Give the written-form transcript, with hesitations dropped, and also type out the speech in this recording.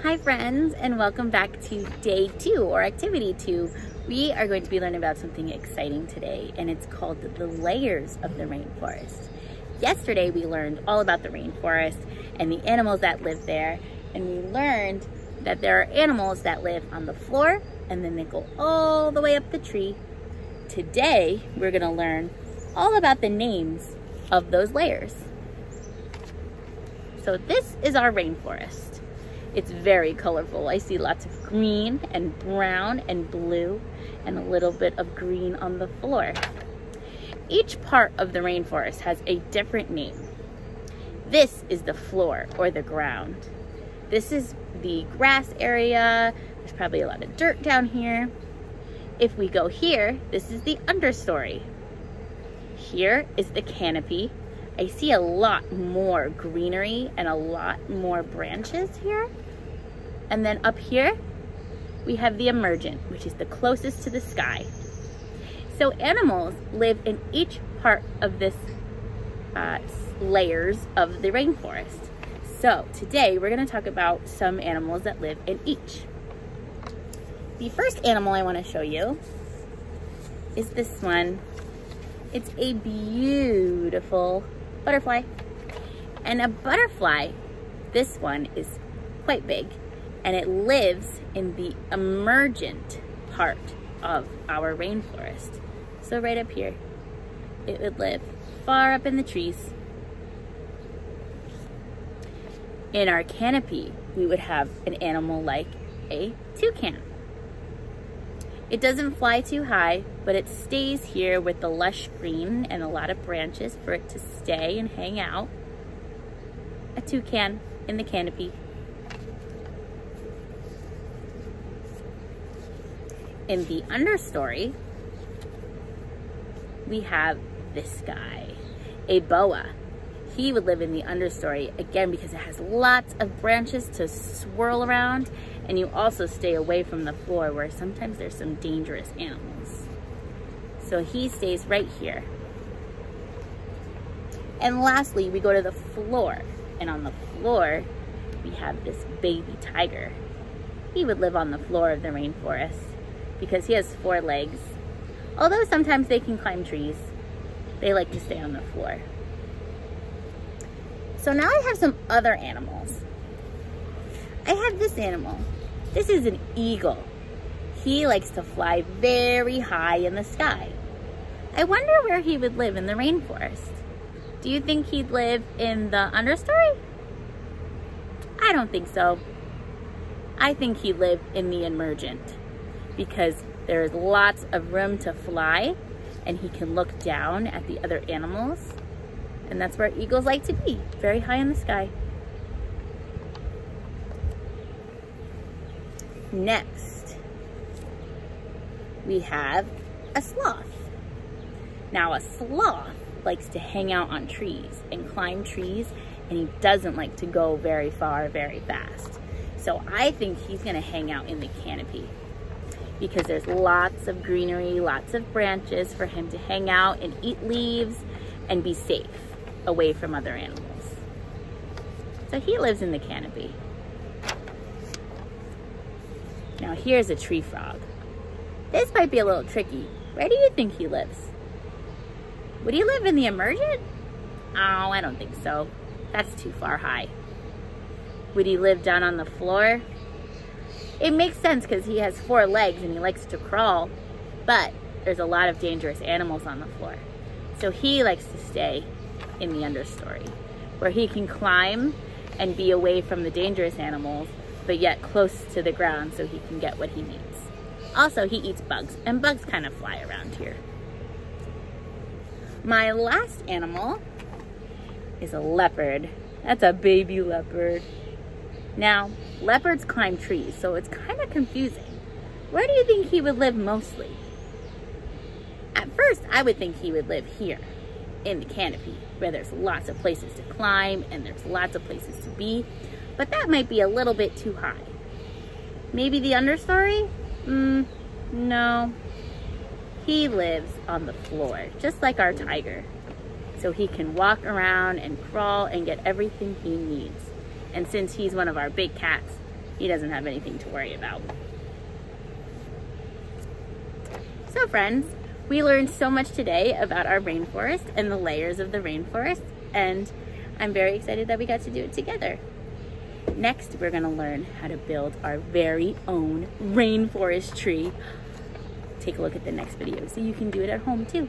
Hi friends, and welcome back to day 2 or activity 2. We are going to be learning about something exciting today, and it's called the layers of the rainforest. Yesterday we learned all about the rainforest and the animals that live there, and we learned that there are animals that live on the floor and then they go all the way up the tree. Today we're going to learn all about the names of those layers. So this is our rainforest. It's very colorful. I see lots of green and brown and blue and a little bit of green on the floor. Each part of the rainforest has a different name. This is the floor or the ground. This is the grass area. There's probably a lot of dirt down here. If we go here, this is the understory. Here is the canopy. I see a lot more greenery and a lot more branches here. And then up here, we have the emergent, which is the closest to the sky. So animals live in each part of this layers of the rainforest. So today we're gonna talk about some animals that live in each. The first animal I wanna show you is this one. It's a beautiful butterfly. And a butterfly, this one is quite big, and it lives in the emergent part of our rainforest. So right up here, it would live far up in the trees. In our canopy, we would have an animal like a toucan. It doesn't fly too high, but it stays here with the lush green and a lot of branches for it to stay and hang out. A toucan in the canopy. In the understory, we have this guy, a boa. He would live in the understory, again, because it has lots of branches to swirl around, and you also stay away from the floor where sometimes there's some dangerous animals. So he stays right here. And lastly, we go to the floor, and on the floor, we have this baby tiger. He would live on the floor of the rainforest because he has 4 legs. Although sometimes they can climb trees, they like to stay on the floor. So now I have some other animals. I have this animal. This is an eagle. He likes to fly very high in the sky. I wonder where he would live in the rainforest. Do you think he'd live in the understory? I don't think so. I think he'd live in the emergent because there's lots of room to fly and he can look down at the other animals. And that's where eagles like to be, very high in the sky. Next, we have a sloth. Now a sloth likes to hang out on trees and climb trees, and he doesn't like to go very far, very fast. So I think he's gonna hang out in the canopy because there's lots of greenery, lots of branches for him to hang out and eat leaves and be safe away from other animals. So he lives in the canopy. Now here's a tree frog. This might be a little tricky. Where do you think he lives? Would he live in the emergent? Oh, I don't think so. That's too far high. Would he live down on the floor? It makes sense because he has 4 legs and he likes to crawl, but there's a lot of dangerous animals on the floor. So he likes to stay in the understory, where he can climb and be away from the dangerous animals, but yet close to the ground so he can get what he needs. Also, he eats bugs, and bugs kind of fly around here. My last animal is a leopard. That's a baby leopard. Now, leopards climb trees, so it's kind of confusing. Where do you think he would live mostly? At first, I would think he would live here in the canopy, where there's lots of places to climb and there's lots of places to be, but that might be a little bit too high. Maybe the understory? No. He lives on the floor, just like our tiger. So he can walk around and crawl and get everything he needs. And since he's one of our big cats, he doesn't have anything to worry about. So friends, we learned so much today about our rainforest and the layers of the rainforest, and I'm very excited that we got to do it together. Next, we're gonna learn how to build our very own rainforest tree. Take a look at the next video so you can do it at home too.